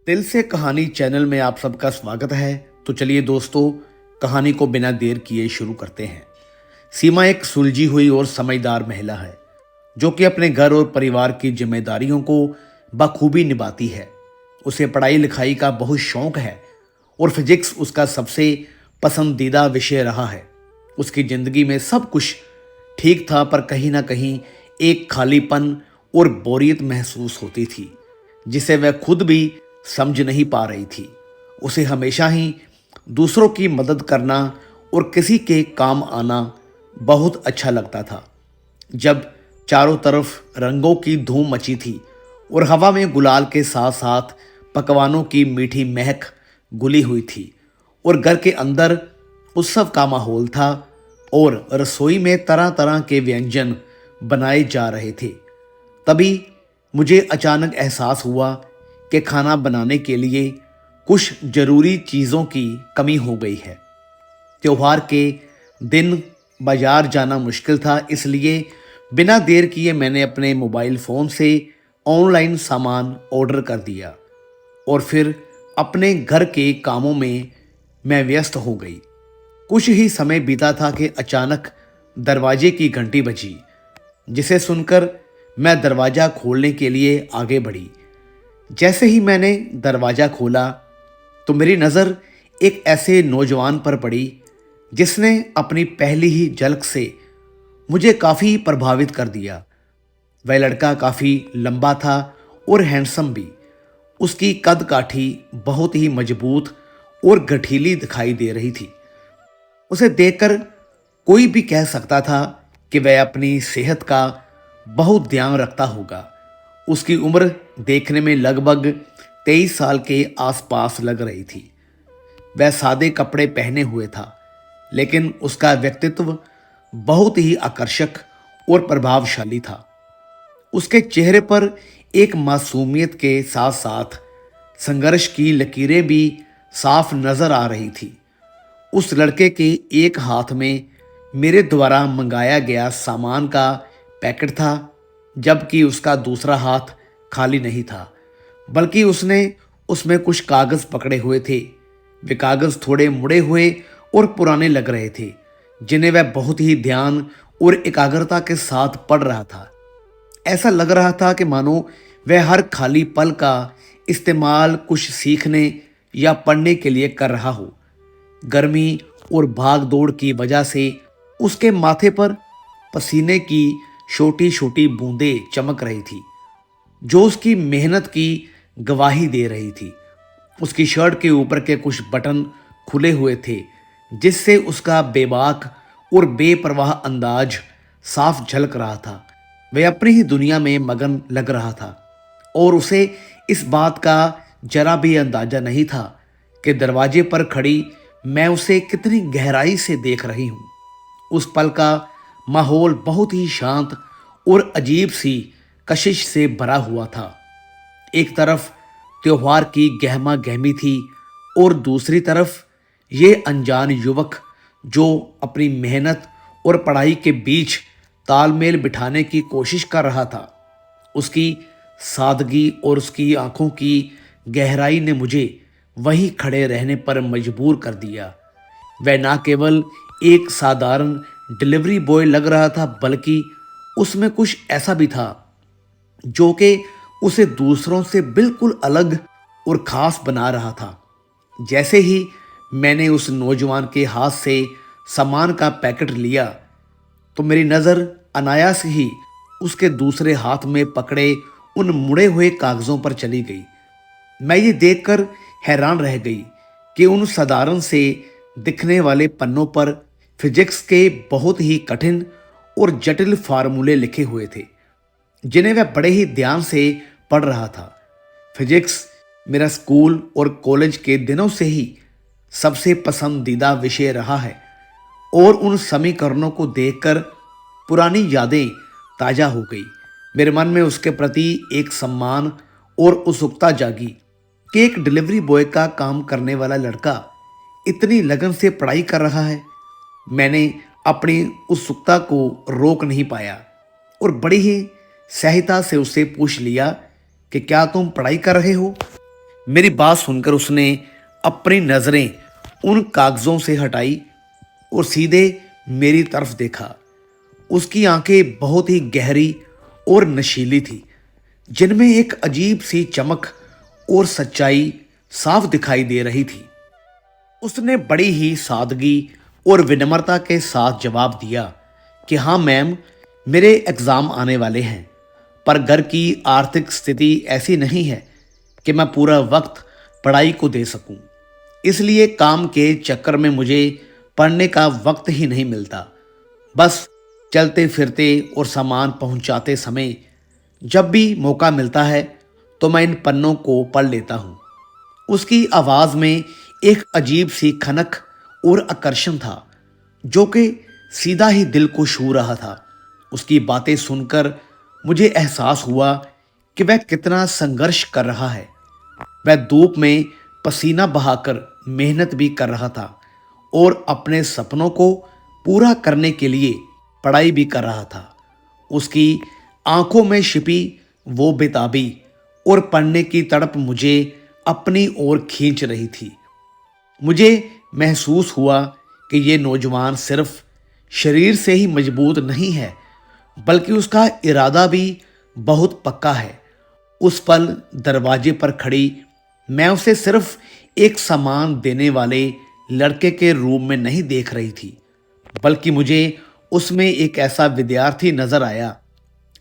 दिल से कहानी चैनल में आप सबका स्वागत है। तो चलिए दोस्तों, कहानी को बिना देर किए शुरू करते हैं। सीमा एक सुलझी हुई और समझदार महिला है जो कि अपने घर और परिवार की जिम्मेदारियों को बखूबी निभाती है। उसे पढ़ाई लिखाई का बहुत शौक है और फिजिक्स उसका सबसे पसंदीदा विषय रहा है। उसकी जिंदगी में सब कुछ ठीक था, पर कहीं ना कहीं एक खालीपन और बोरियत महसूस होती थी जिसे वह खुद भी समझ नहीं पा रही थी। उसे हमेशा ही दूसरों की मदद करना और किसी के काम आना बहुत अच्छा लगता था। जब चारों तरफ रंगों की धूम मची थी और हवा में गुलाल के साथ साथ पकवानों की मीठी महक घुली हुई थी और घर के अंदर उत्सव का माहौल था और रसोई में तरह तरह के व्यंजन बनाए जा रहे थे, तभी मुझे अचानक एहसास हुआ कि खाना बनाने के लिए कुछ जरूरी चीज़ों की कमी हो गई है। त्योहार के दिन बाजार जाना मुश्किल था, इसलिए बिना देर किए मैंने अपने मोबाइल फ़ोन से ऑनलाइन सामान ऑर्डर कर दिया और फिर अपने घर के कामों में मैं व्यस्त हो गई। कुछ ही समय बीता था कि अचानक दरवाजे की घंटी बजी, जिसे सुनकर मैं दरवाज़ा खोलने के लिए आगे बढ़ी। जैसे ही मैंने दरवाज़ा खोला तो मेरी नज़र एक ऐसे नौजवान पर पड़ी जिसने अपनी पहली ही झलक से मुझे काफ़ी प्रभावित कर दिया। वह लड़का काफ़ी लंबा था और हैंडसम भी। उसकी कद काठी बहुत ही मजबूत और गठीली दिखाई दे रही थी। उसे देखकर कोई भी कह सकता था कि वह अपनी सेहत का बहुत ध्यान रखता होगा। उसकी उम्र देखने में लगभग 23 साल के आसपास लग रही थी। वह सादे कपड़े पहने हुए था, लेकिन उसका व्यक्तित्व बहुत ही आकर्षक और प्रभावशाली था। उसके चेहरे पर एक मासूमियत के साथ साथ संघर्ष की लकीरें भी साफ नजर आ रही थी। उस लड़के के एक हाथ में मेरे द्वारा मंगाया गया सामान का पैकेट था, जबकि उसका दूसरा हाथ खाली नहीं था, बल्कि उसने उसमें कुछ कागज पकड़े हुए थे। वे कागज थोड़े मुड़े हुए और पुराने लग रहे थे, जिन्हें वह बहुत ही ध्यान और एकाग्रता के साथ पढ़ रहा था। ऐसा लग रहा था कि मानो वह हर खाली पल का इस्तेमाल कुछ सीखने या पढ़ने के लिए कर रहा हो। गर्मी और भाग दौड़ की वजह से उसके माथे पर पसीने की छोटी छोटी बूंदें चमक रही थी, जो उसकी मेहनत की गवाही दे रही थी। उसकी शर्ट के ऊपर के कुछ बटन खुले हुए थे, जिससे उसका बेबाक और बेपरवाह अंदाज साफ झलक रहा था। वह अपनी ही दुनिया में मगन लग रहा था और उसे इस बात का जरा भी अंदाजा नहीं था कि दरवाजे पर खड़ी मैं उसे कितनी गहराई से देख रही हूँ। उस पल का माहौल बहुत ही शांत और अजीब सी कशिश से भरा हुआ था। एक तरफ त्योहार की गहमा गहमी थी और दूसरी तरफ ये अनजान युवक जो अपनी मेहनत और पढ़ाई के बीच तालमेल बिठाने की कोशिश कर रहा था। उसकी सादगी और उसकी आंखों की गहराई ने मुझे वहीं खड़े रहने पर मजबूर कर दिया। वह न केवल एक साधारण डिलीवरी बॉय लग रहा था, बल्कि उसमें कुछ ऐसा भी था जो कि उसे दूसरों से बिल्कुल अलग और खास बना रहा था। जैसे ही मैंने उस नौजवान के हाथ से सामान का पैकेट लिया तो मेरी नज़र अनायास ही उसके दूसरे हाथ में पकड़े उन मुड़े हुए कागज़ों पर चली गई। मैं ये देखकर हैरान रह गई कि उन साधारण से दिखने वाले पन्नों पर फिजिक्स के बहुत ही कठिन और जटिल फार्मूले लिखे हुए थे, जिन्हें वह बड़े ही ध्यान से पढ़ रहा था। फिजिक्स मेरा स्कूल और कॉलेज के दिनों से ही सबसे पसंदीदा विषय रहा है और उन समीकरणों को देखकर पुरानी यादें ताज़ा हो गई। मेरे मन में उसके प्रति एक सम्मान और उत्सुकता जागी कि एक डिलीवरी बॉय का काम करने वाला लड़का इतनी लगन से पढ़ाई कर रहा है। मैंने अपनी उत्सुकता को रोक नहीं पाया और बड़ी ही सहजता से उससे पूछ लिया कि क्या तुम पढ़ाई कर रहे हो? मेरी बात सुनकर उसने अपनी नज़रें उन कागज़ों से हटाई और सीधे मेरी तरफ देखा। उसकी आंखें बहुत ही गहरी और नशीली थी, जिनमें एक अजीब सी चमक और सच्चाई साफ दिखाई दे रही थी। उसने बड़ी ही सादगी और विनम्रता के साथ जवाब दिया कि हाँ मैम, मेरे एग्ज़ाम आने वाले हैं, पर घर की आर्थिक स्थिति ऐसी नहीं है कि मैं पूरा वक्त पढ़ाई को दे सकूं। इसलिए काम के चक्कर में मुझे पढ़ने का वक्त ही नहीं मिलता। बस चलते फिरते और सामान पहुंचाते समय जब भी मौका मिलता है तो मैं इन पन्नों को पढ़ लेता हूँ। उसकी आवाज़ में एक अजीब सी खनक और आकर्षण था, जो कि सीधा ही दिल को छू रहा था। उसकी बातें सुनकर मुझे एहसास हुआ कि वह कितना संघर्ष कर रहा है। वह धूप में पसीना बहाकर मेहनत भी कर रहा था और अपने सपनों को पूरा करने के लिए पढ़ाई भी कर रहा था। उसकी आंखों में छिपी वो बेताबी और पढ़ने की तड़प मुझे अपनी ओर खींच रही थी। मुझे महसूस हुआ कि ये नौजवान सिर्फ शरीर से ही मजबूत नहीं है, बल्कि उसका इरादा भी बहुत पक्का है। उस पल दरवाजे पर खड़ी मैं उसे सिर्फ एक सामान देने वाले लड़के के रूप में नहीं देख रही थी, बल्कि मुझे उसमें एक ऐसा विद्यार्थी नजर आया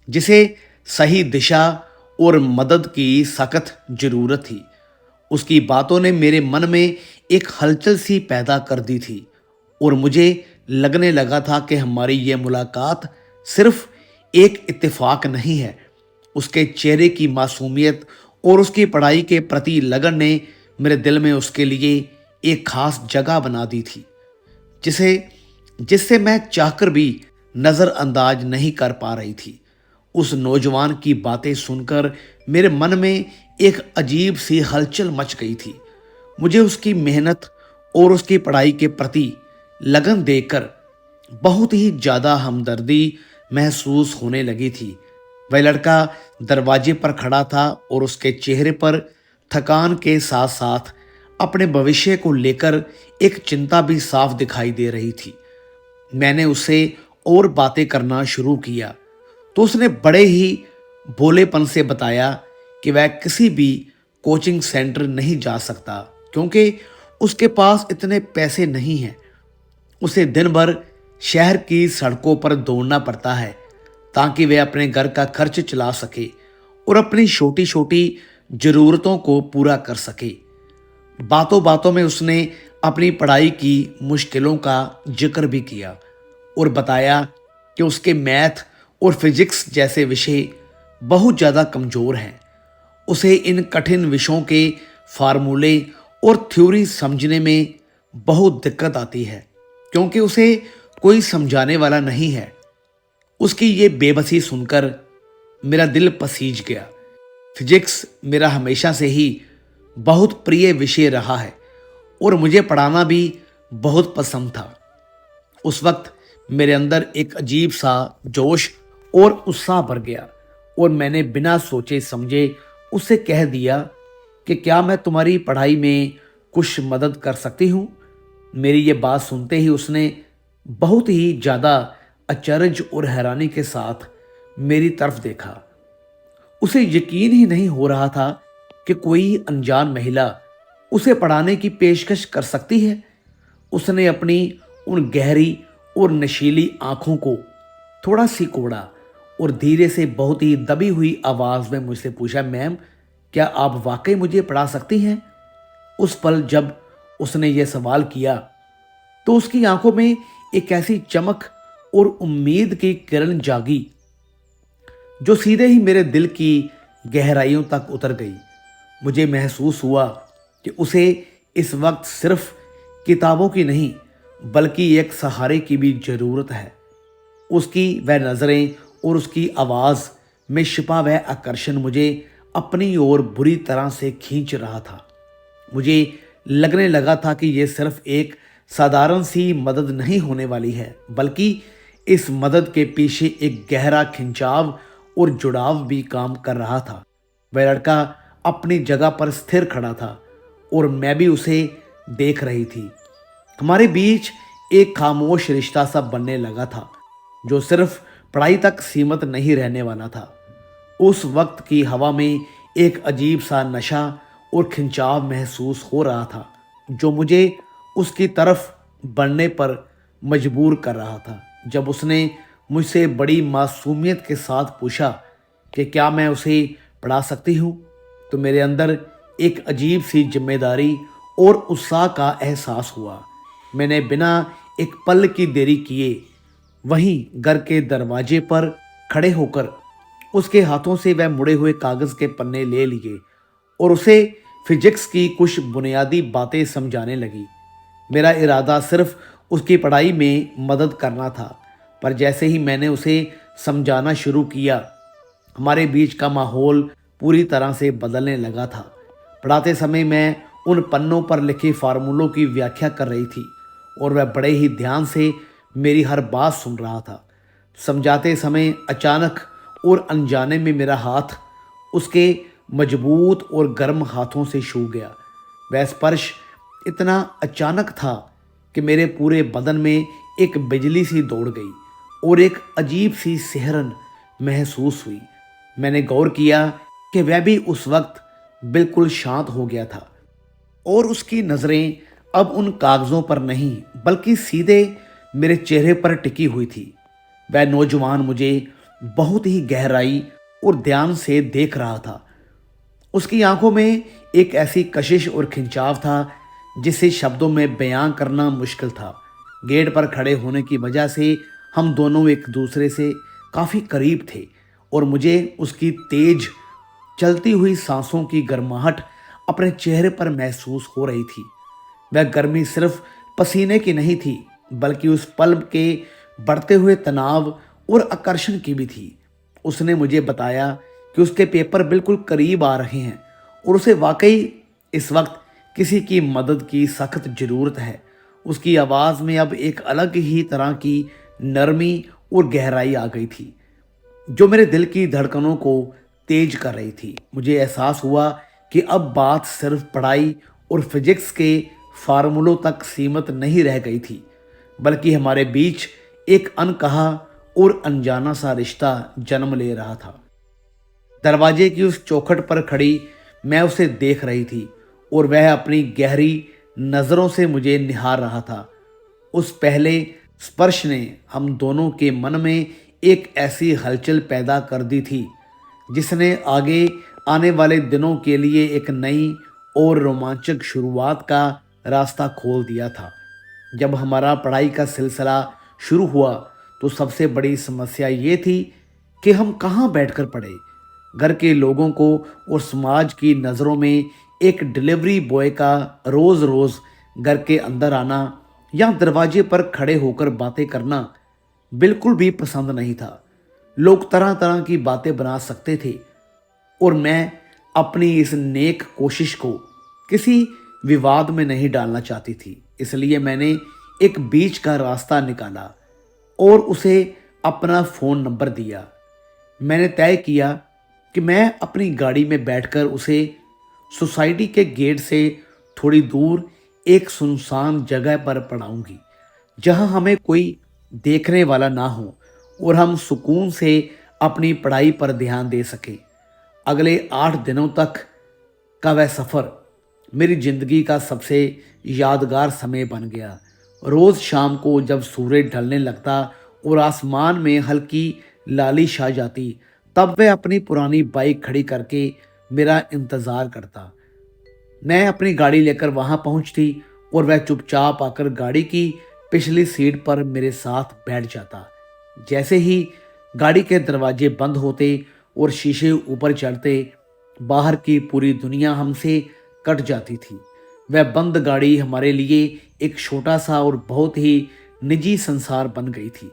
जिसे सही दिशा और मदद की सख्त जरूरत थी। उसकी बातों ने मेरे मन में एक हलचल सी पैदा कर दी थी और मुझे लगने लगा था कि हमारी ये मुलाकात सिर्फ एक इत्तेफाक नहीं है। उसके चेहरे की मासूमियत और उसकी पढ़ाई के प्रति लगन ने मेरे दिल में उसके लिए एक खास जगह बना दी थी, जिसे जिससे मैं चाहकर भी नज़रअंदाज नहीं कर पा रही थी। उस नौजवान की बातें सुनकर मेरे मन में एक अजीब सी हलचल मच गई थी। मुझे उसकी मेहनत और उसकी पढ़ाई के प्रति लगन देखकर बहुत ही ज़्यादा हमदर्दी महसूस होने लगी थी। वह लड़का दरवाजे पर खड़ा था और उसके चेहरे पर थकान के साथ साथ अपने भविष्य को लेकर एक चिंता भी साफ दिखाई दे रही थी। मैंने उससे और बातें करना शुरू किया तो उसने बड़े ही भोलेपन से बताया कि वह किसी भी कोचिंग सेंटर नहीं जा सकता, क्योंकि उसके पास इतने पैसे नहीं हैं। उसे दिन भर शहर की सड़कों पर दौड़ना पड़ता है ताकि वह अपने घर का खर्च चला सके और अपनी छोटी छोटी ज़रूरतों को पूरा कर सके। बातों बातों में उसने अपनी पढ़ाई की मुश्किलों का जिक्र भी किया और बताया कि उसके मैथ और फिजिक्स जैसे विषय बहुत ज़्यादा कमज़ोर हैं। उसे इन कठिन विषयों के फार्मूले और थ्योरी समझने में बहुत दिक्कत आती है, क्योंकि उसे कोई समझाने वाला नहीं है। उसकी ये बेबसी सुनकर मेरा दिल पसीज गया। फिजिक्स मेरा हमेशा से ही बहुत प्रिय विषय रहा है और मुझे पढ़ाना भी बहुत पसंद था। उस वक्त मेरे अंदर एक अजीब सा जोश और उत्साह भर गया और मैंने बिना सोचे समझे उससे कह दिया कि क्या मैं तुम्हारी पढ़ाई में कुछ मदद कर सकती हूँ। मेरी ये बात सुनते ही उसने बहुत ही ज़्यादा अचरज और हैरानी के साथ मेरी तरफ देखा। उसे यकीन ही नहीं हो रहा था कि कोई अनजान महिला उसे पढ़ाने की पेशकश कर सकती है। उसने अपनी उन गहरी और नशीली आंखों को थोड़ा सिकोड़ा और धीरे से बहुत ही दबी हुई आवाज़ में मुझसे पूछा, मैम, क्या आप वाकई मुझे पढ़ा सकती हैं? उस पल जब उसने ये सवाल किया तो उसकी आंखों में एक ऐसी चमक और उम्मीद की किरण जागी जो सीधे ही मेरे दिल की गहराइयों तक उतर गई। मुझे महसूस हुआ कि उसे इस वक्त सिर्फ किताबों की नहीं बल्कि एक सहारे की भी ज़रूरत है। उसकी वह नज़रें और उसकी आवाज़ में छिपा वह आकर्षण मुझे अपनी ओर बुरी तरह से खींच रहा था। मुझे लगने लगा था कि यह सिर्फ एक साधारण सी मदद नहीं होने वाली है, बल्कि इस मदद के पीछे एक गहरा खिंचाव और जुड़ाव भी काम कर रहा था। वह लड़का अपनी जगह पर स्थिर खड़ा था और मैं भी उसे देख रही थी। हमारे बीच एक खामोश रिश्ता सा बनने लगा था जो सिर्फ पढ़ाई तक सीमित नहीं रहने वाला था। उस वक्त की हवा में एक अजीब सा नशा और खिंचाव महसूस हो रहा था जो मुझे उसकी तरफ बढ़ने पर मजबूर कर रहा था। जब उसने मुझसे बड़ी मासूमियत के साथ पूछा कि क्या मैं उसे पढ़ा सकती हूँ, तो मेरे अंदर एक अजीब सी जिम्मेदारी और उत्साह का एहसास हुआ। मैंने बिना एक पल की देरी किए वहीं घर के दरवाजे पर खड़े होकर उसके हाथों से वह मुड़े हुए कागज के पन्ने ले लिए और उसे फिजिक्स की कुछ बुनियादी बातें समझाने लगी। मेरा इरादा सिर्फ उसकी पढ़ाई में मदद करना था, पर जैसे ही मैंने उसे समझाना शुरू किया, हमारे बीच का माहौल पूरी तरह से बदलने लगा था। पढ़ाते समय मैं उन पन्नों पर लिखे फार्मूलों की व्याख्या कर रही थी और वह बड़े ही ध्यान से मेरी हर बात सुन रहा था। समझाते समय अचानक और अनजाने में मेरा हाथ उसके मजबूत और गर्म हाथों से छू गया। वह स्पर्श इतना अचानक था कि मेरे पूरे बदन में एक बिजली सी दौड़ गई और एक अजीब सी सिहरन महसूस हुई। मैंने गौर किया कि वह भी उस वक्त बिल्कुल शांत हो गया था और उसकी नज़रें अब उन कागज़ों पर नहीं बल्कि सीधे मेरे चेहरे पर टिकी हुई थी। वह नौजवान मुझे बहुत ही गहराई और ध्यान से देख रहा था। उसकी आंखों में एक ऐसी कशिश और खिंचाव था जिसे शब्दों में बयां करना मुश्किल था। गेट पर खड़े होने की वजह से हम दोनों एक दूसरे से काफ़ी करीब थे और मुझे उसकी तेज चलती हुई सांसों की गर्माहट अपने चेहरे पर महसूस हो रही थी। वह गर्मी सिर्फ पसीने की नहीं थी बल्कि उस पल के बढ़ते हुए तनाव और आकर्षण की भी थी। उसने मुझे बताया कि उसके पेपर बिल्कुल करीब आ रहे हैं और उसे वाकई इस वक्त किसी की मदद की सख्त ज़रूरत है। उसकी आवाज़ में अब एक अलग ही तरह की नरमी और गहराई आ गई थी जो मेरे दिल की धड़कनों को तेज कर रही थी। मुझे एहसास हुआ कि अब बात सिर्फ पढ़ाई और फिजिक्स के फार्मूलों तक सीमित नहीं रह गई थी बल्कि हमारे बीच एक अनकहा और अनजाना सा रिश्ता जन्म ले रहा था। दरवाजे की उस चौखट पर खड़ी मैं उसे देख रही थी और वह अपनी गहरी नज़रों से मुझे निहार रहा था। उस पहले स्पर्श ने हम दोनों के मन में एक ऐसी हलचल पैदा कर दी थी जिसने आगे आने वाले दिनों के लिए एक नई और रोमांचक शुरुआत का रास्ता खोल दिया था। जब हमारा पढ़ाई का सिलसिला शुरू हुआ तो सबसे बड़ी समस्या ये थी कि हम कहाँ बैठकर पढ़े। घर के लोगों को और समाज की नज़रों में एक डिलीवरी बॉय का रोज़ रोज़ घर के अंदर आना या दरवाजे पर खड़े होकर बातें करना बिल्कुल भी पसंद नहीं था। लोग तरह तरह की बातें बना सकते थे और मैं अपनी इस नेक कोशिश को किसी विवाद में नहीं डालना चाहती थी। इसलिए मैंने एक बीच का रास्ता निकाला और उसे अपना फ़ोन नंबर दिया। मैंने तय किया कि मैं अपनी गाड़ी में बैठकर उसे सोसाइटी के गेट से थोड़ी दूर एक सुनसान जगह पर पढ़ाऊंगी जहां हमें कोई देखने वाला ना हो और हम सुकून से अपनी पढ़ाई पर ध्यान दे सकें। अगले 8 दिनों तक का वह सफ़र मेरी ज़िंदगी का सबसे यादगार समय बन गया। रोज़ शाम को जब सूरज ढलने लगता और आसमान में हल्की लाली छा जाती, तब वह अपनी पुरानी बाइक खड़ी करके मेरा इंतज़ार करता। मैं अपनी गाड़ी लेकर वहां पहुंचती और वह चुपचाप आकर गाड़ी की पिछली सीट पर मेरे साथ बैठ जाता। जैसे ही गाड़ी के दरवाजे बंद होते और शीशे ऊपर चढ़ते, बाहर की पूरी दुनिया हमसे कट जाती थी। वह बंद गाड़ी हमारे लिए एक छोटा सा और बहुत ही निजी संसार बन गई थी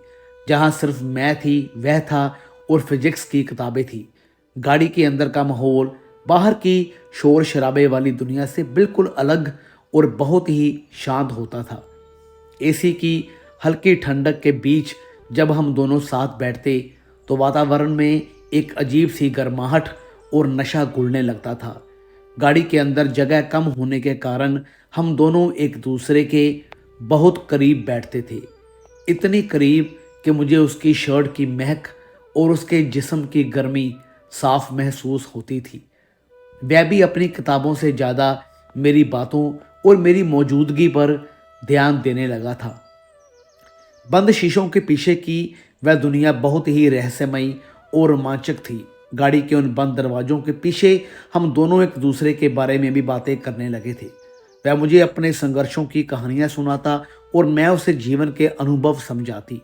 जहां सिर्फ मैं थी, वह था और फिजिक्स की किताबें थी। गाड़ी के अंदर का माहौल बाहर की शोर शराबे वाली दुनिया से बिल्कुल अलग और बहुत ही शांत होता था। एसी की हल्की ठंडक के बीच जब हम दोनों साथ बैठते तो वातावरण में एक अजीब सी गर्माहट और नशा घुलने लगता था। गाड़ी के अंदर जगह कम होने के कारण हम दोनों एक दूसरे के बहुत करीब बैठते थे। इतनी करीब कि मुझे उसकी शर्ट की महक और उसके जिस्म की गर्मी साफ महसूस होती थी। वह भी अपनी किताबों से ज़्यादा मेरी बातों और मेरी मौजूदगी पर ध्यान देने लगा था। बंद शीशों के पीछे की वह दुनिया बहुत ही रहस्यमयी और रोमांचक थी। गाड़ी के उन बंद दरवाजों के पीछे हम दोनों एक दूसरे के बारे में भी बातें करने लगे थे। वह मुझे अपने संघर्षों की कहानियां सुनाता और मैं उसे जीवन के अनुभव समझाती।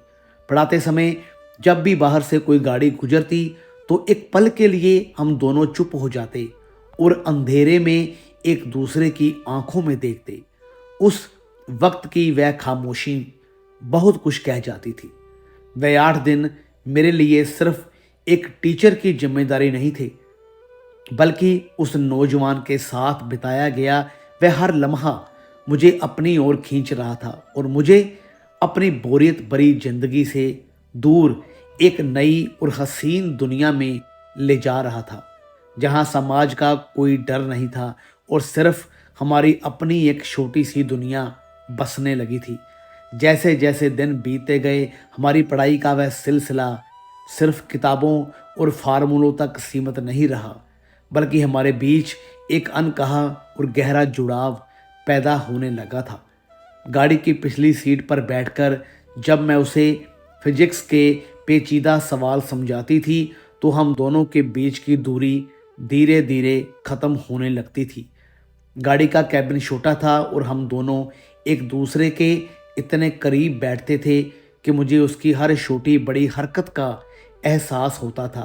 पढ़ाते समय जब भी बाहर से कोई गाड़ी गुजरती तो एक पल के लिए हम दोनों चुप हो जाते और अंधेरे में एक दूसरे की आंखों में देखते। उस वक्त की वह खामोशी बहुत कुछ कह जाती थी। वह 8 दिन मेरे लिए सिर्फ एक टीचर की जिम्मेदारी नहीं थे, बल्कि उस नौजवान के साथ बिताया गया वह हर लम्हा मुझे अपनी ओर खींच रहा था और मुझे अपनी बोरियत भरी जिंदगी से दूर एक नई और हसीन दुनिया में ले जा रहा था, जहां समाज का कोई डर नहीं था और सिर्फ हमारी अपनी एक छोटी सी दुनिया बसने लगी थी। जैसे जैसे दिन बीतते गए हमारी पढ़ाई का वह सिलसिला सिर्फ किताबों और फार्मूलों तक सीमित नहीं रहा, बल्कि हमारे बीच एक अनकहा और गहरा जुड़ाव पैदा होने लगा था। गाड़ी की पिछली सीट पर बैठकर जब मैं उसे फिजिक्स के पेचीदा सवाल समझाती थी तो हम दोनों के बीच की दूरी धीरे धीरे खत्म होने लगती थी। गाड़ी का कैबिन छोटा था और हम दोनों एक दूसरे के इतने करीब बैठते थे कि मुझे उसकी हर छोटी बड़ी हरकत का एहसास होता था।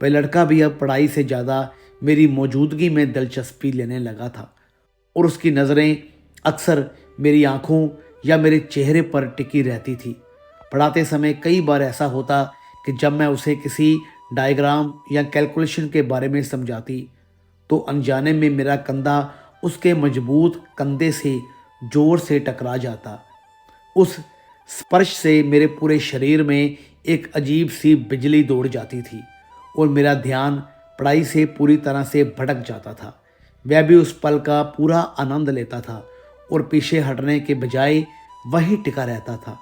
वह लड़का भी अब पढ़ाई से ज़्यादा मेरी मौजूदगी में दिलचस्पी लेने लगा था और उसकी नज़रें अक्सर मेरी आंखों या मेरे चेहरे पर टिकी रहती थी। पढ़ाते समय कई बार ऐसा होता कि जब मैं उसे किसी डायग्राम या कैलकुलेशन के बारे में समझाती तो अनजाने में मेरा कंधा उसके मजबूत कंधे से जोर से टकरा जाता। उस स्पर्श से मेरे पूरे शरीर में एक अजीब सी बिजली दौड़ जाती थी और मेरा ध्यान पढ़ाई से पूरी तरह से भटक जाता था। वह भी उस पल का पूरा आनंद लेता था और पीछे हटने के बजाय वहीं टिका रहता था।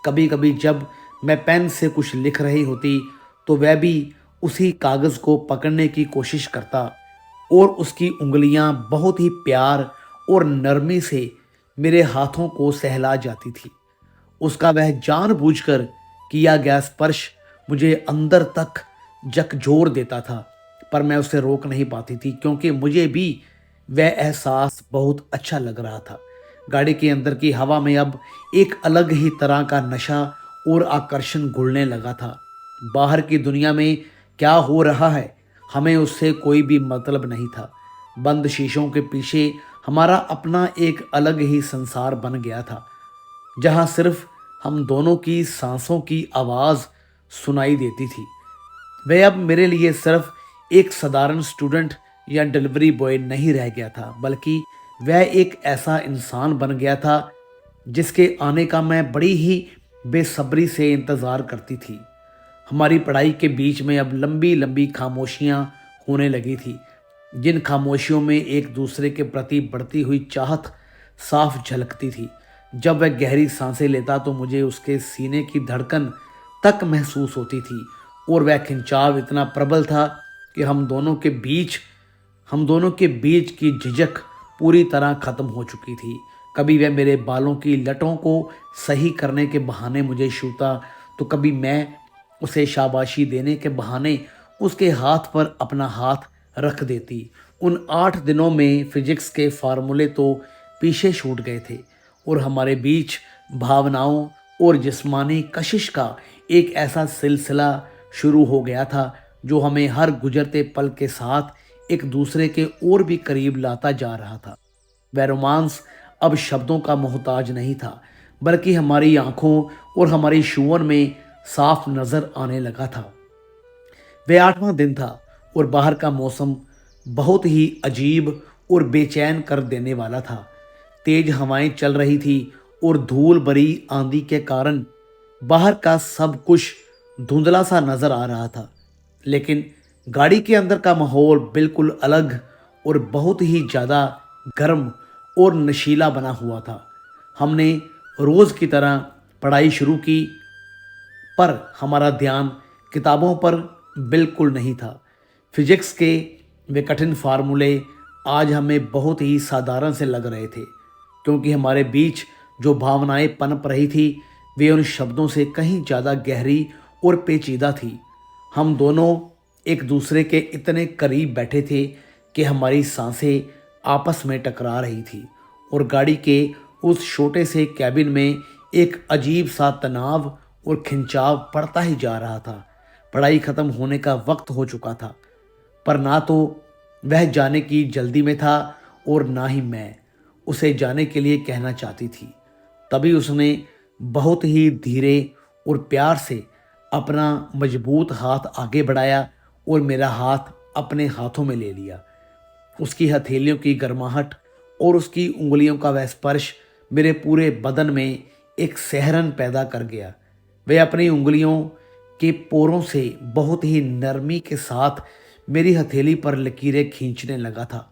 कभी कभी जब मैं पेन से कुछ लिख रही होती तो वह भी उसी कागज़ को पकड़ने की कोशिश करता और उसकी उंगलियां बहुत ही प्यार और नरमी से मेरे हाथों को सहला जाती थी। उसका वह जानबूझकर किया गया स्पर्श मुझे अंदर तक झकझोर देता था, पर मैं उसे रोक नहीं पाती थी क्योंकि मुझे भी वह एहसास बहुत अच्छा लग रहा था। गाड़ी के अंदर की हवा में अब एक अलग ही तरह का नशा और आकर्षण घुलने लगा था। बाहर की दुनिया में क्या हो रहा है हमें उससे कोई भी मतलब नहीं था। बंद शीशों के पीछे हमारा अपना एक अलग ही संसार बन गया था, जहां सिर्फ हम दोनों की सांसों की आवाज़ सुनाई देती थी। वह अब मेरे लिए सिर्फ एक साधारण स्टूडेंट या डिलीवरी बॉय नहीं रह गया था, बल्कि वह एक ऐसा इंसान बन गया था जिसके आने का मैं बड़ी ही बेसब्री से इंतज़ार करती थी। हमारी पढ़ाई के बीच में अब लंबी लंबी खामोशियाँ होने लगी थी, जिन खामोशियों में एक दूसरे के प्रति बढ़ती हुई चाहत साफ झलकती थी। जब वह गहरी सांसें लेता तो मुझे उसके सीने की धड़कन तक महसूस होती थी और वह खिंचाव इतना प्रबल था कि हम दोनों के बीच की झिझक पूरी तरह खत्म हो चुकी थी। कभी वह मेरे बालों की लटों को सही करने के बहाने मुझे छूता तो कभी मैं उसे शाबाशी देने के बहाने उसके हाथ पर अपना हाथ रख देती। उन 8 दिनों में फिजिक्स के फार्मूले तो पीछे छूट गए थे और हमारे बीच भावनाओं और जिस्मानी कशिश का एक ऐसा सिलसिला शुरू हो गया था जो हमें हर गुजरते पल के साथ एक दूसरे के और भी करीब लाता जा रहा था। वह रोमांस अब शब्दों का मोहताज नहीं था, बल्कि हमारी आंखों और हमारी छुअन में साफ नजर आने लगा था। वह 8वां दिन था और बाहर का मौसम बहुत ही अजीब और बेचैन कर देने वाला था। तेज हवाएं चल रही थी और धूल भरी आंधी के कारण बाहर का सब कुछ धुंधला सा नजर आ रहा था, लेकिन गाड़ी के अंदर का माहौल बिल्कुल अलग और बहुत ही ज़्यादा गर्म और नशीला बना हुआ था। हमने रोज़ की तरह पढ़ाई शुरू की, पर हमारा ध्यान किताबों पर बिल्कुल नहीं था। फिजिक्स के वे कठिन फार्मूले आज हमें बहुत ही साधारण से लग रहे थे, क्योंकि हमारे बीच जो भावनाएं पनप रही थी वे उन शब्दों से कहीं ज़्यादा गहरी और पेचीदा थी। हम दोनों एक दूसरे के इतने करीब बैठे थे कि हमारी सांसें आपस में टकरा रही थी, और गाड़ी के उस छोटे से कैबिन में एक अजीब सा तनाव और खिंचाव पड़ता ही जा रहा था। पढ़ाई खत्म होने का वक्त हो चुका था, पर ना तो वह जाने की जल्दी में था और ना ही मैं उसे जाने के लिए कहना चाहती थी। तभी उसने बहुत ही धीरे और प्यार से अपना मजबूत हाथ आगे बढ़ाया और मेरा हाथ अपने हाथों में ले लिया। उसकी हथेलियों की गर्माहट और उसकी उंगलियों का वह स्पर्श मेरे पूरे बदन में एक सहरन पैदा कर गया। वह अपनी उंगलियों के पोरों से बहुत ही नरमी के साथ मेरी हथेली पर लकीरें खींचने लगा था,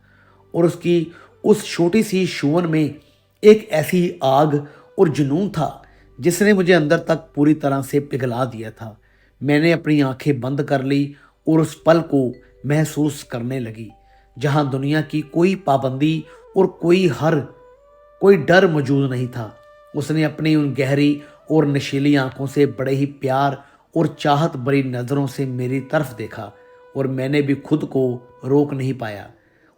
और उसकी उस छोटी सी छुअन में एक ऐसी आग और जुनून था जिसने मुझे अंदर तक पूरी तरह से पिघला दिया था। मैंने अपनी आंखें बंद कर ली और उस पल को महसूस करने लगी जहां दुनिया की कोई पाबंदी और कोई डर मौजूद नहीं था। उसने अपनी उन गहरी और नशीली आंखों से बड़े ही प्यार और चाहत भरी नज़रों से मेरी तरफ देखा, और मैंने भी खुद को रोक नहीं पाया।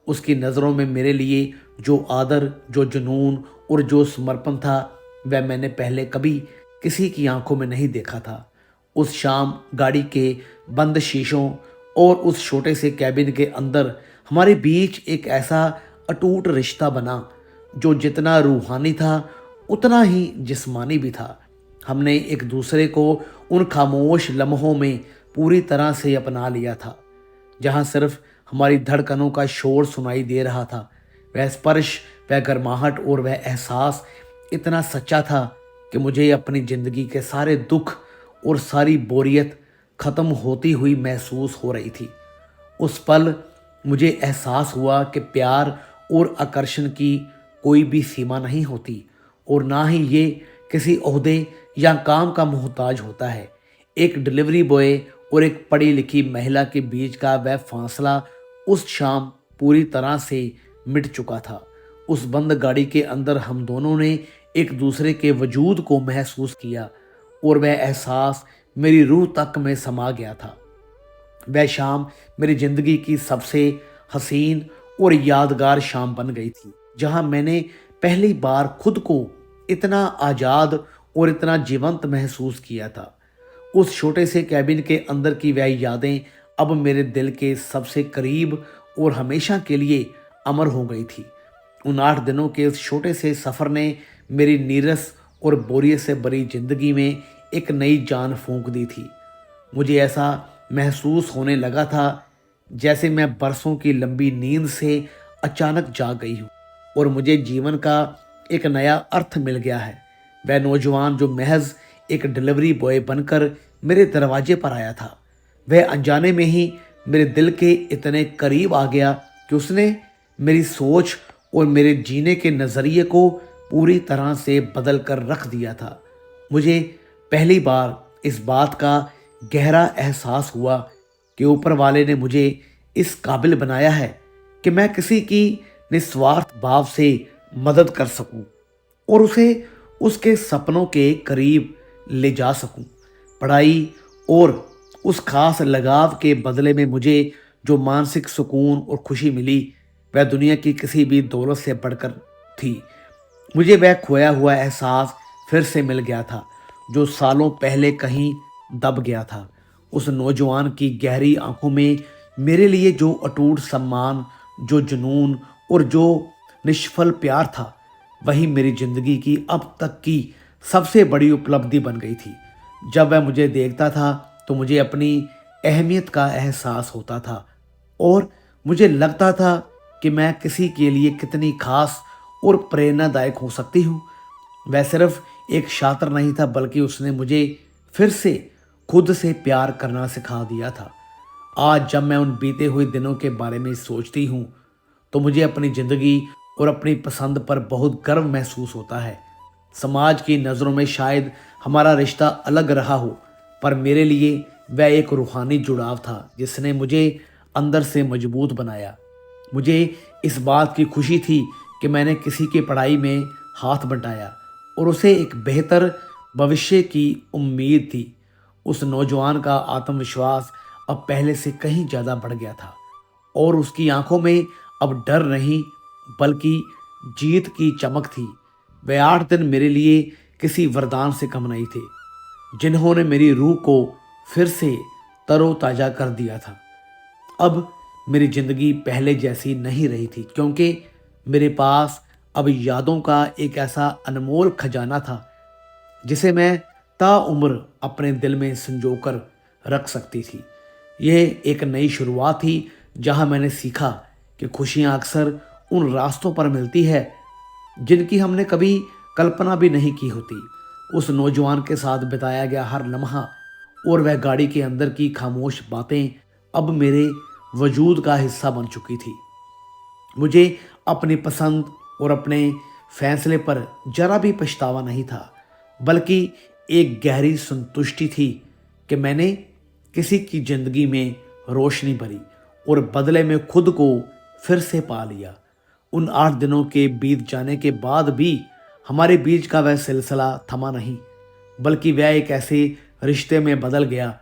उसकी नज़रों में मेरे लिए जो आदर, जो जुनून और जो समर्पण था वह मैंने पहले कभी किसी की आंखों में नहीं देखा था। उस शाम गाड़ी के बंद शीशों और उस छोटे से कैबिन के अंदर हमारे बीच एक ऐसा अटूट रिश्ता बना जो जितना रूहानी था उतना ही जिस्मानी भी था। हमने एक दूसरे को उन खामोश लम्हों में पूरी तरह से अपना लिया था जहां सिर्फ हमारी धड़कनों का शोर सुनाई दे रहा था। वह स्पर्श, वह गर्माहट और वह एहसास इतना सच्चा था कि मुझे अपनी ज़िंदगी के सारे दुख और सारी बोरियत ख़त्म होती हुई महसूस हो रही थी। उस पल मुझे एहसास हुआ कि प्यार और आकर्षण की कोई भी सीमा नहीं होती, और ना ही ये किसी ओहदे या काम का मोहताज होता है। एक डिलीवरी बॉय और एक पढ़ी लिखी महिला के बीच का वह फासला उस शाम पूरी तरह से मिट चुका था। उस बंद गाड़ी के अंदर हम दोनों ने एक दूसरे के वजूद को महसूस किया, और वह एहसास मेरी रूह तक में समा गया था। वह शाम मेरी ज़िंदगी की सबसे हसीन और यादगार शाम बन गई थी, जहां मैंने पहली बार खुद को इतना आज़ाद और इतना जीवंत महसूस किया था। उस छोटे से कैबिन के अंदर की वह यादें अब मेरे दिल के सबसे करीब और हमेशा के लिए अमर हो गई थी। उन 8 दिनों के उस छोटे से सफ़र ने मेरी नीरस और बोरियत से भरी ज़िंदगी में एक नई जान फूंक दी थी। मुझे ऐसा महसूस होने लगा था जैसे मैं बरसों की लंबी नींद से अचानक जाग गई हूँ, और मुझे जीवन का एक नया अर्थ मिल गया है। वह नौजवान जो महज एक डिलीवरी बॉय बनकर मेरे दरवाजे पर आया था, वह अनजाने में ही मेरे दिल के इतने करीब आ गया कि उसने मेरी सोच और मेरे जीने के नज़रिए को पूरी तरह से बदल कर रख दिया था। मुझे पहली बार इस बात का गहरा एहसास हुआ कि ऊपर वाले ने मुझे इस काबिल बनाया है कि मैं किसी की निस्वार्थ भाव से मदद कर सकूं और उसे उसके सपनों के करीब ले जा सकूं। पढ़ाई और उस खास लगाव के बदले में मुझे जो मानसिक सुकून और खुशी मिली वह दुनिया की किसी भी दौलत से बढ़कर थी। मुझे वह खोया हुआ एहसास फिर से मिल गया था जो सालों पहले कहीं दब गया था। उस नौजवान की गहरी आंखों में मेरे लिए जो अटूट सम्मान, जो जुनून और जो निष्फल प्यार था, वही मेरी जिंदगी की अब तक की सबसे बड़ी उपलब्धि बन गई थी। जब वह मुझे देखता था तो मुझे अपनी अहमियत का एहसास होता था और मुझे लगता था कि मैं किसी के लिए कितनी खास और प्रेरणादायक हो सकती हूँ। वह सिर्फ एक छात्र नहीं था, बल्कि उसने मुझे फिर से खुद से प्यार करना सिखा दिया था। आज जब मैं उन बीते हुए दिनों के बारे में सोचती हूँ तो मुझे अपनी ज़िंदगी और अपनी पसंद पर बहुत गर्व महसूस होता है। समाज की नज़रों में शायद हमारा रिश्ता अलग रहा हो, पर मेरे लिए वह एक रूहानी जुड़ाव था जिसने मुझे अंदर से मजबूत बनाया। मुझे इस बात की खुशी थी कि मैंने किसी की पढ़ाई में हाथ बंटाया और उसे एक बेहतर भविष्य की उम्मीद थी। उस नौजवान का आत्मविश्वास अब पहले से कहीं ज़्यादा बढ़ गया था और उसकी आंखों में अब डर नहीं बल्कि जीत की चमक थी। वे 8 दिन मेरे लिए किसी वरदान से कम नहीं थे, जिन्होंने मेरी रूह को फिर से तरोताज़ा कर दिया था। अब मेरी ज़िंदगी पहले जैसी नहीं रही थी, क्योंकि मेरे पास अब यादों का एक ऐसा अनमोल खजाना था जिसे मैं ताउम्र अपने दिल में संजोकर रख सकती थी। यह एक नई शुरुआत थी जहां मैंने सीखा कि खुशियां अक्सर उन रास्तों पर मिलती है जिनकी हमने कभी कल्पना भी नहीं की होती। उस नौजवान के साथ बिताया गया हर लम्हा और वह गाड़ी के अंदर की खामोश बातें अब मेरे वजूद का हिस्सा बन चुकी थी। मुझे अपनी पसंद और अपने फैसले पर जरा भी पछतावा नहीं था, बल्कि एक गहरी संतुष्टि थी कि मैंने किसी की जिंदगी में रोशनी भरी और बदले में खुद को फिर से पा लिया। उन 8 दिनों के बीत जाने के बाद भी हमारे बीच का वह सिलसिला थमा नहीं, बल्कि वह एक ऐसे रिश्ते में बदल गया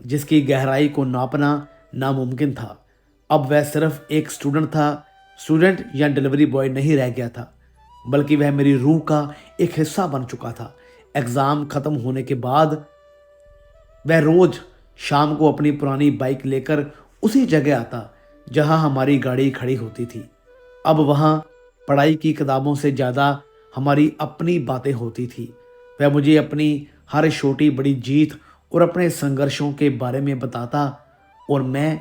जिसकी गहराई को नापना नामुमकिन था। अब वह सिर्फ एक स्टूडेंट या डिलीवरी बॉय नहीं रह गया था, बल्कि वह मेरी रूह का एक हिस्सा बन चुका था। एग्ज़ाम ख़त्म होने के बाद वह रोज़ शाम को अपनी पुरानी बाइक लेकर उसी जगह आता जहां हमारी गाड़ी खड़ी होती थी। अब वहां पढ़ाई की किताबों से ज़्यादा हमारी अपनी बातें होती थी। वह मुझे अपनी हर छोटी बड़ी जीत और अपने संघर्षों के बारे में बताता और मैं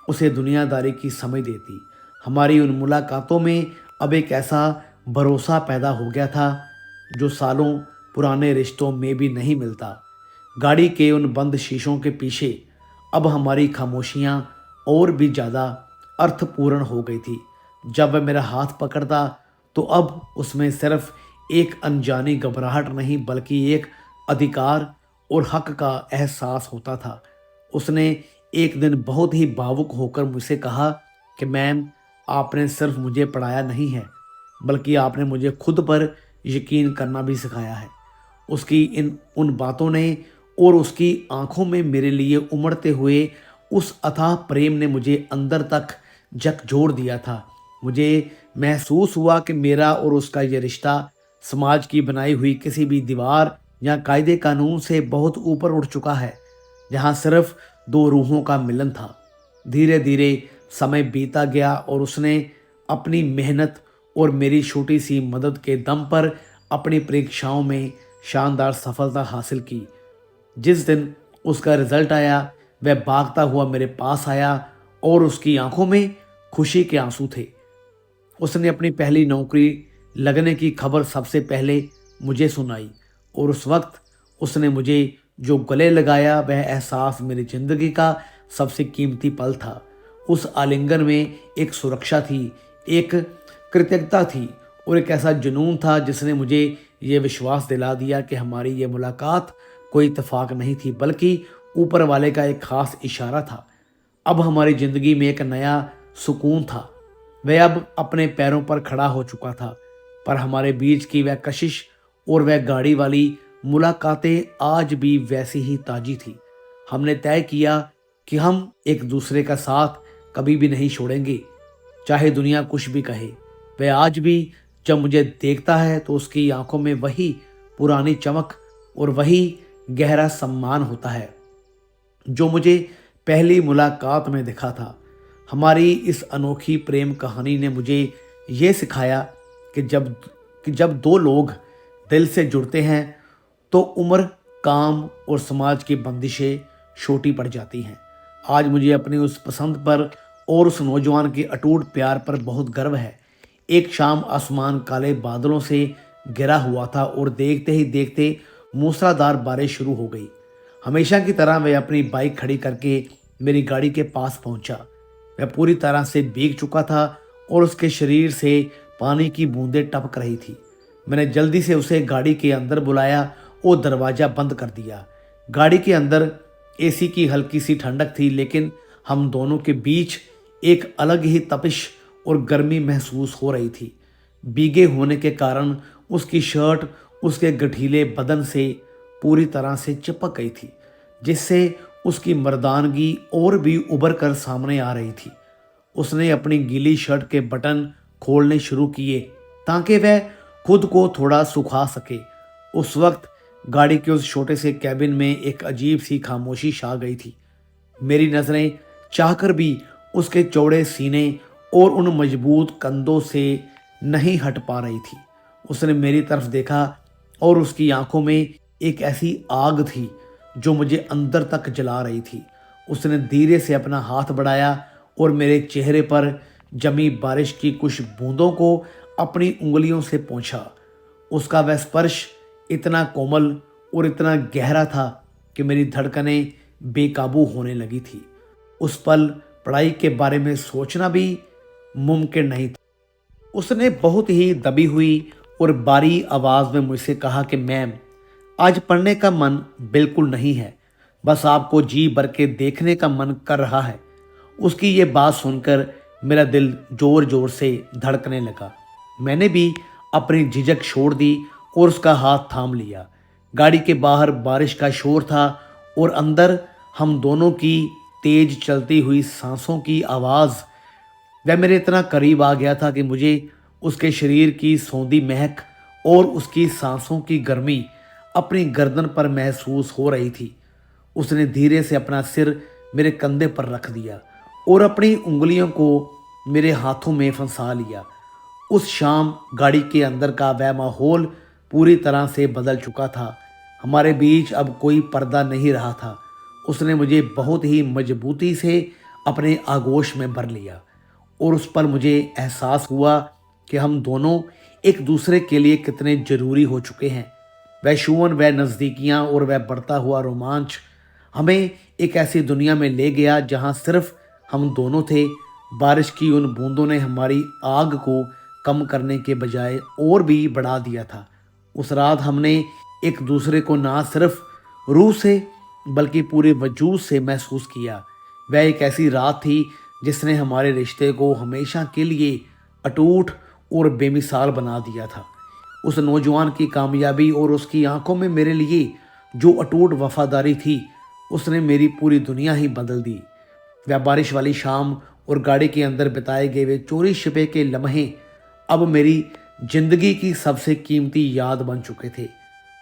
उसे दुनियादारी की समझ देती। हमारी उन मुलाकातों में अब एक ऐसा भरोसा पैदा हो गया था जो सालों पुराने रिश्तों में भी नहीं मिलता। गाड़ी के उन बंद शीशों के पीछे अब हमारी खामोशियाँ और भी ज़्यादा अर्थपूर्ण हो गई थी। जब वह मेरा हाथ पकड़ता तो अब उसमें सिर्फ एक अनजानी घबराहट नहीं बल्कि एक अधिकार और हक का एहसास होता था। उसने एक दिन बहुत ही भावुक होकर मुझसे कहा कि मैम, आपने सिर्फ मुझे पढ़ाया नहीं है, बल्कि आपने मुझे खुद पर यकीन करना भी सिखाया है। उसकी उन बातों ने और उसकी आंखों में मेरे लिए उमड़ते हुए उस अथाह प्रेम ने मुझे अंदर तक झकझोर दिया था। मुझे महसूस हुआ कि मेरा और उसका ये रिश्ता समाज की बनाई हुई किसी भी दीवार या कायदे कानून से बहुत ऊपर उठ चुका है, जहाँ सिर्फ 2 रूहों का मिलन था। धीरे धीरे समय बीता गया और उसने अपनी मेहनत और मेरी छोटी सी मदद के दम पर अपनी परीक्षाओं में शानदार सफलता हासिल की। जिस दिन उसका रिजल्ट आया, वह भागता हुआ मेरे पास आया और उसकी आंखों में खुशी के आंसू थे। उसने अपनी पहली नौकरी लगने की खबर सबसे पहले मुझे सुनाई और उस वक्त उसने मुझे जो गले लगाया वह एहसास मेरी जिंदगी का सबसे कीमती पल था। उस आलिंगन में एक सुरक्षा थी, एक कृतज्ञता थी और एक ऐसा जुनून था जिसने मुझे ये विश्वास दिला दिया कि हमारी ये मुलाकात कोई इत्तेफाक नहीं थी, बल्कि ऊपर वाले का एक खास इशारा था। अब हमारी ज़िंदगी में एक नया सुकून था। वह अब अपने पैरों पर खड़ा हो चुका था, पर हमारे बीच की वह कशिश और वह गाड़ी वाली मुलाकातें आज भी वैसी ही ताज़ी थी। हमने तय किया कि हम एक दूसरे का साथ कभी भी नहीं छोड़ेंगे, चाहे दुनिया कुछ भी कहे। वह आज भी जब मुझे देखता है तो उसकी आंखों में वही पुरानी चमक और वही गहरा सम्मान होता है जो मुझे पहली मुलाकात में दिखा था। हमारी इस अनोखी प्रेम कहानी ने मुझे ये सिखाया कि जब 2 लोग दिल से जुड़ते हैं तो उम्र, काम और समाज की बंदिशें छोटी पड़ जाती हैं। आज मुझे अपनी उस पसंद पर और उस नौजवान के अटूट प्यार पर बहुत गर्व है। एक शाम आसमान काले बादलों से घिरा हुआ था और देखते ही देखते मूसलाधार बारिश शुरू हो गई। हमेशा की तरह वह अपनी बाइक खड़ी करके मेरी गाड़ी के पास पहुंचा। वह पूरी तरह से भीग चुका था और उसके शरीर से पानी की बूंदें टपक रही थी। मैंने जल्दी से उसे गाड़ी के अंदर बुलाया और दरवाज़ा बंद कर दिया। गाड़ी के अंदर एसी की हल्की सी ठंडक थी, लेकिन हम दोनों के बीच एक अलग ही तपिश और गर्मी महसूस हो रही थी। भीगे होने के कारण उसकी शर्ट उसके गठीले बदन से पूरी तरह से चिपक गई थी, जिससे उसकी मर्दानगी और भी उभर कर सामने आ रही थी। उसने अपनी गीली शर्ट के बटन खोलने शुरू किए ताकि वह खुद को थोड़ा सुखा सके। उस वक्त गाड़ी के उस छोटे से कैबिन में एक अजीब सी खामोशी छा गई थी। मेरी नज़रें चाहकर भी उसके चौड़े सीने और उन मजबूत कंधों से नहीं हट पा रही थी। उसने मेरी तरफ देखा और उसकी आंखों में एक ऐसी आग थी जो मुझे अंदर तक जला रही थी। उसने धीरे से अपना हाथ बढ़ाया और मेरे चेहरे पर जमी बारिश की कुछ बूंदों को अपनी उंगलियों से पोंछा। उसका वह स्पर्श इतना कोमल और इतना गहरा था कि मेरी धड़कनें बेकाबू होने लगी थी। उस पल पढ़ाई के बारे में सोचना भी मुमकिन नहीं था। उसने बहुत ही दबी हुई और बारी आवाज़ में मुझसे कहा कि मैम, आज पढ़ने का मन बिल्कुल नहीं है, बस आपको जी भर के देखने का मन कर रहा है। उसकी ये बात सुनकर मेरा दिल जोर जोर से धड़कने लगा। मैंने भी अपनी झिझक छोड़ दी और उसका हाथ थाम लिया। गाड़ी के बाहर बारिश का शोर था और अंदर हम दोनों की तेज चलती हुई सांसों की आवाज़। वह मेरे इतना करीब आ गया था कि मुझे उसके शरीर की सौंधी महक और उसकी सांसों की गर्मी अपनी गर्दन पर महसूस हो रही थी। उसने धीरे से अपना सिर मेरे कंधे पर रख दिया और अपनी उंगलियों को मेरे हाथों में फंसा लिया। उस शाम गाड़ी के अंदर का वह माहौल पूरी तरह से बदल चुका था। हमारे बीच अब कोई पर्दा नहीं रहा था। उसने मुझे बहुत ही मजबूती से अपने आगोश में भर लिया और उस पर मुझे एहसास हुआ कि हम दोनों एक दूसरे के लिए कितने ज़रूरी हो चुके हैं। वह छुअन, वह नज़दीकियाँ और वह बढ़ता हुआ रोमांच हमें एक ऐसी दुनिया में ले गया जहाँ सिर्फ हम दोनों थे। बारिश की उन बूंदों ने हमारी आग को कम करने के बजाय और भी बढ़ा दिया था। उस रात हमने एक दूसरे को ना सिर्फ रूह से बल्कि पूरे वजूद से महसूस किया। वह एक ऐसी रात थी जिसने हमारे रिश्ते को हमेशा के लिए अटूट और बेमिसाल बना दिया था। उस नौजवान की कामयाबी और उसकी आंखों में मेरे लिए जो अटूट वफादारी थी, उसने मेरी पूरी दुनिया ही बदल दी। वह बारिश वाली शाम और गाड़ी के अंदर बिताए गए वे चोरी छिपे के लम्हे अब मेरी जिंदगी की सबसे कीमती याद बन चुके थे।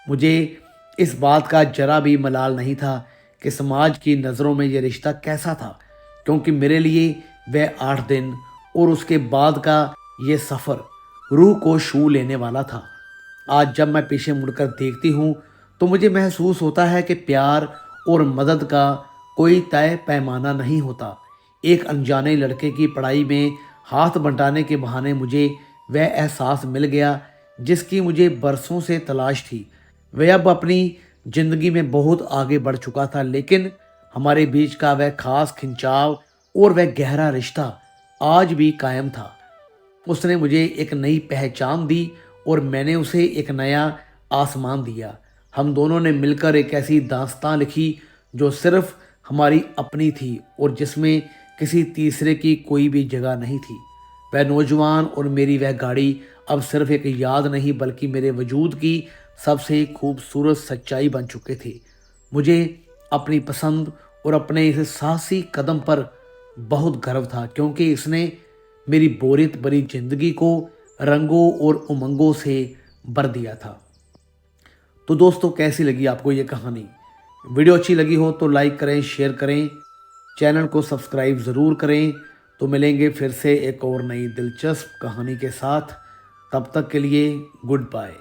मुझे इस बात का जरा भी मलाल नहीं था कि समाज की नज़रों में यह रिश्ता कैसा था, क्योंकि मेरे लिए वह 8 दिन और उसके बाद का ये सफ़र रूह को छू लेने वाला था। आज जब मैं पीछे मुड़कर देखती हूँ तो मुझे महसूस होता है कि प्यार और मदद का कोई तय पैमाना नहीं होता। एक अनजाने लड़के की पढ़ाई में हाथ बंटाने के बहाने मुझे वह एहसास मिल गया जिसकी मुझे बरसों से तलाश थी। वह अब अपनी ज़िंदगी में बहुत आगे बढ़ चुका था, लेकिन हमारे बीच का वह खास खिंचाव और वह गहरा रिश्ता आज भी कायम था। उसने मुझे एक नई पहचान दी और मैंने उसे एक नया आसमान दिया। हम दोनों ने मिलकर एक ऐसी दास्तां लिखी जो सिर्फ हमारी अपनी थी और जिसमें किसी तीसरे की कोई भी जगह नहीं थी। वह नौजवान और मेरी वह गाड़ी अब सिर्फ एक याद नहीं बल्कि मेरे वजूद की सबसे खूबसूरत सच्चाई बन चुके थे। मुझे अपनी पसंद और अपने इस साहसी कदम पर बहुत गर्व था, क्योंकि इसने मेरी बोरियत भरी जिंदगी को रंगों और उमंगों से भर दिया था। तो दोस्तों, कैसी लगी आपको ये कहानी? वीडियो अच्छी लगी हो तो लाइक करें, शेयर करें, चैनल को सब्सक्राइब ज़रूर करें। तो मिलेंगे फिर से एक और नई दिलचस्प कहानी के साथ। तब तक के लिए गुड बाय।